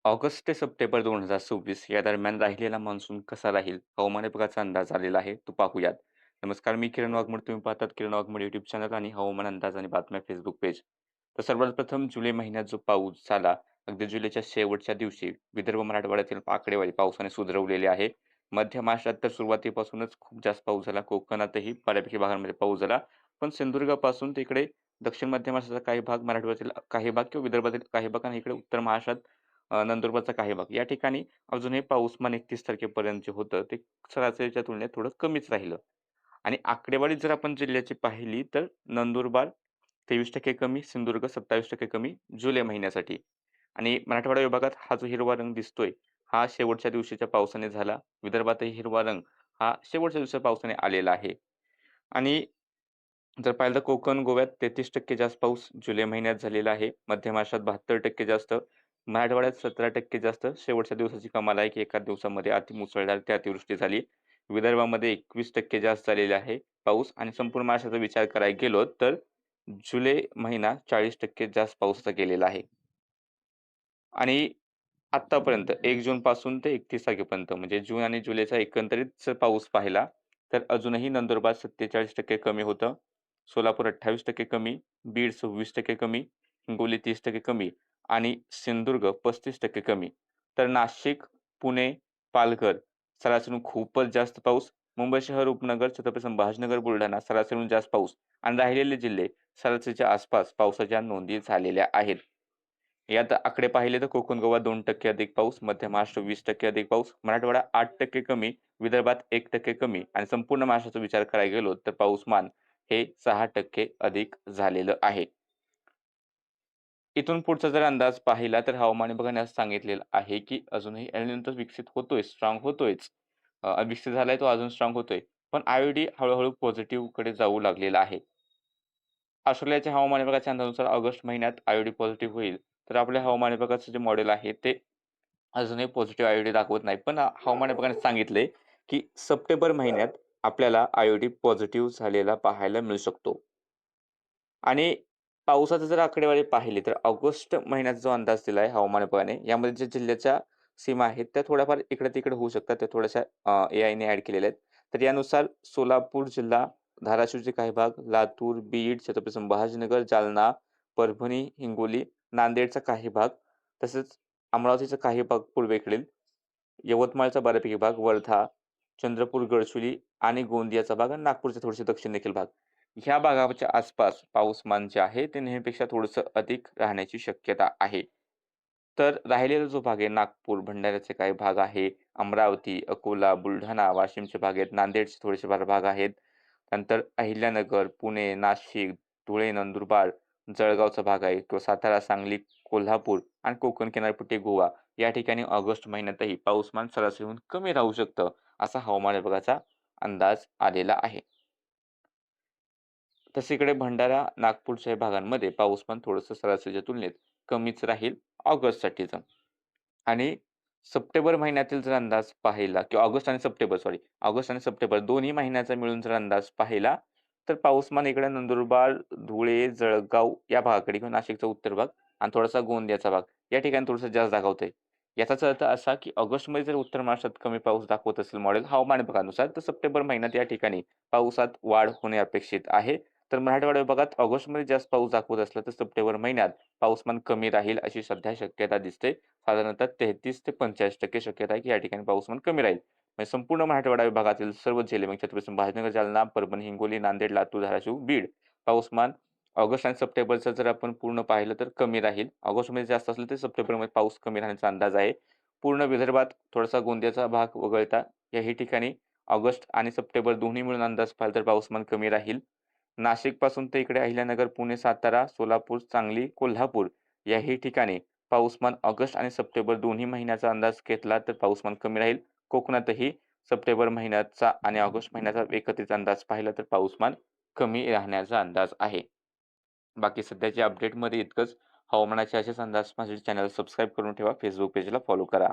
August ते September 2026 या दरम्यान राहिलेला मान्सून कसा राहील? हवामान विभागाचा अंदाज आलेला आहे, तो पाहूयात. नमस्कार, मी किरण वाघमोडे. तुम्ही पाहतात किरण वाघमोडे यूट्यूब चॅनल आणि हवामान अंदाज आणि बातम्या फेसबुक पेज. तर सर्वात प्रथम जुलै महिन्यात जो पाऊस झाला, अगदी जुलैच्या शेवटच्या दिवशी विदर्भ मराठवाड्यातील आकडेवारी पावसाने सुधरवलेली आहे. मध्य महाराष्ट्रात तर सुरुवातीपासूनच खूप जास्त पाऊस झाला. कोकणातही बऱ्यापैकी भागांमध्ये पाऊस झाला. पण सिंधुदुर्गापासून तिकडे दक्षिण मध्य महाराष्ट्राचा काही भाग, मराठवाड्यातील काही भाग किंवा विदर्भातील काही भाग आणि इकडे उत्तर महाराष्ट्रात नंदुरबारचा काही भाग. या ठिकाणी अजूनही पाऊसमान 31 तारखेपर्यंत जे होतं ते सरासरीच्या तुलनेत थोडं कमीच राहिलं. आणि आकडेवारी जर आपण जिल्ह्याची पाहिली तर नंदुरबार 23% कमी, सिंधुदुर्ग 27% कमी जुलै महिन्यासाठी. आणि मराठवाडा विभागात हा जो हिरवा रंग दिसतोय, हा शेवटच्या दिवशीच्या पावसाने झाला. विदर्भातही हिरवा रंग हा शेवटच्या दिवसाच्या पावसाने आलेला आहे. आणि जर पाहिलं तर कोकण, गोव्यात 33% जास्त पाऊस जुलै महिन्यात झालेला आहे. मध्य महाराष्ट्रात 72% जास्त, मराठवाड्यात 17% जास्त. शेवटच्या दिवसाची कमाल आहे, की एका दिवसामध्ये अतिमुसळधार ते अतिवृष्टी झाली. विदर्भामध्ये 21% जास्त झालेला आहे पाऊस आणि संपूर्ण महाराष्ट्राचा विचार करायला गेलो तर जुलै महिना 40% जास्त पावसाचा गेलेला आहे. आणि आत्तापर्यंत 1 जूनपासून ते 31 तारखेपर्यंत म्हणजे जून आणि जुलैचा एकंदरीत जर पाऊस पाहिला, तर अजूनही नंदुरबार 47% कमी होतं. सोलापूर 28% कमी, बीड 26% कमी, हिंगोली 30% कमी आणि सिंधुदुर्ग 35% कमी. तर नाशिक, पुणे, पालघर सरासरीहून खूपच जास्त पाऊस. मुंबई शहर, उपनगर, छत्रपती संभाजीनगर, बुलढाणा सरासरीहून जास्त पाऊस आणि राहिलेले जिल्हे सरासरीच्या आसपास पावसाच्या नोंदी झालेल्या आहेत. यात आकडे पाहिले तर कोकण गोवा 2% अधिक पाऊस, मध्य महाराष्ट्र 20% अधिक पाऊस, मराठवाडा 8% कमी, विदर्भात 1% कमी आणि संपूर्ण महाराष्ट्राचा विचार करायला गेलो तर पाऊसमान हे 6% अधिक झालेलं आहे. इथून पुढचा जर अंदाज पाहिला तर हवामान विभागाने असं सांगितलेलं आहे, की अजूनही एल निनो विकसित होतोय, स्ट्राँग होतोयच. विकसित झालाय तो अजून स्ट्राँग होतोय. पण आय हळू-हळू पॉझिटिव्हकडे जाऊ लागलेला आहे. ऑस्ट्रेलियाच्या हवामान विभागाच्या अंदाजानुसार ऑगस्ट महिन्यात आय पॉझिटिव्ह होईल. तर आपल्या हवामान विभागाचं जे मॉडेल आहे ते अजूनही पॉझिटिव्ह आय दाखवत नाही. पण हवामान विभागाने सांगितलंय, की सप्टेंबर महिन्यात आपल्याला पॉझिटिव्ह झालेला पाहायला मिळू शकतो. आणि पावसाचे जर आकडेवारी पाहिली तर ऑगस्ट महिन्याचा जो अंदाज दिला आहे हवामान विभागाने, यामध्ये जे जिल्ह्याच्या सीमा आहेत त्या थोड्याफार इकडे-तिकडे होऊ शकतात. त्या थोड्याशा एआयने ॲड केलेल्या आहेत. तर यानुसार सोलापूर जिल्हा, धाराशिवचे काही भाग, लातूर, बीड, छत्रपती संभाजीनगर, जालना, परभणी, हिंगोली, नांदेडचा काही भाग, तसेच अमरावतीचा काही भाग पूर्वेकडील, यवतमाळचा बऱ्यापैकी भाग, वर्धा, चंद्रपूर, गडचिरोली आणि गोंदियाचा भाग आणि नागपूरचे थोडेसे दक्षिण देखील भाग. ह्या भागाच्या आसपास पाऊसमान जे आहे ते नेहमीपेक्षा थोडंसं अधिक राहण्याची शक्यता आहे. तर राहिलेला जो भाग आहे नागपूर, भंडाऱ्याचे काही भाग आहे, अमरावती, अकोला, बुलढाणा, वाशिमचे भाग आहेत, नांदेडचे थोडेसे भाग आहेत. नंतर अहिल्यानगर, पुणे, नाशिक, धुळे, नंदुरबार, जळगावचा भाग आहे किंवा सातारा, सांगली, कोल्हापूर आणि कोकण किनारपट्टी गोवा या ठिकाणी ऑगस्ट महिन्यातही पाऊसमान सरासरीहून कमी राहू शकतं, असा हवामान विभागाचा अंदाज आलेला आहे. तसं भंडारा, नागपूरच्या भागांमध्ये पाऊसमान थोडंसं सरासरीच्या तुलनेत कमीच राहील ऑगस्टसाठीचं. आणि सप्टेंबर महिन्यातील जर अंदाज पाहिला किंवा ऑगस्ट आणि सप्टेंबर दोन्ही महिन्याचा मिळून जर अंदाज पाहिला, तर पाऊसमान इकडे नंदुरबार, धुळे, जळगाव या भागाकडे किंवा नाशिकचा उत्तर भाग आणि थोडासा गोंदियाचा भाग या ठिकाणी थोडंसं जास्त दाखवतंय. याचाच अर्थ असा, की ऑगस्टमध्ये जर उत्तर महाराष्ट्रात कमी पाऊस दाखवत असेल मॉडेल हवामान विभागानुसार, तर सप्टेंबर महिन्यात या ठिकाणी पावसात वाढ होणे अपेक्षित आहे. तर मराठवाडा विभागात ऑगस्टमध्ये जास्त पाऊस दाखवत असला, तर सप्टेंबर महिन्यात पाऊसमान कमी राहील अशी सध्या शक्यता दिसते. साधारणतः 33 ते 45% शक्यता आहे, की या ठिकाणी पाऊसमान कमी राहील. म्हणजे संपूर्ण मराठवाडा विभागातील सर्व जिल्हे म्हणजे छत्रपती संभाजीनगर, जालना, परभणी, हिंगोली, नांदेड, लातूर, धाराशिव, बीड पाऊसमान ऑगस्ट आणि सप्टेंबरचं जर आपण पूर्ण पाहिलं तर कमी राहील. ऑगस्टमध्ये जास्त असलं तर सप्टेंबरमध्ये पाऊस कमी राहण्याचा अंदाज आहे. पूर्ण विदर्भात थोडासा गोंदियाचा भाग वगळता याही ठिकाणी ऑगस्ट आणि सप्टेंबर दोन्ही मिळून अंदाज पाहिला तर पाऊसमान कमी राहील. नाशिकपासून ते इकडे अहिल्यानगर, पुणे, सातारा, सोलापूर, सांगली, कोल्हापूर याही ठिकाणी पाऊसमान ऑगस्ट आणि सप्टेंबर दोन्ही महिन्याचा अंदाज घेतला तर पाऊसमान कमी राहील. कोकणातही सप्टेंबर महिन्याचा आणि ऑगस्ट महिन्याचा एकत्रित अंदाज पाहिला तर पाऊसमान कमी राहण्याचा अंदाज आहे. बाकी सध्याच्या अपडेटमध्ये इतकंच. हवामानाचे असेच अंदाज माझे चॅनल सबस्क्राईब करून ठेवा. Facebook पेजला फॉलो करा.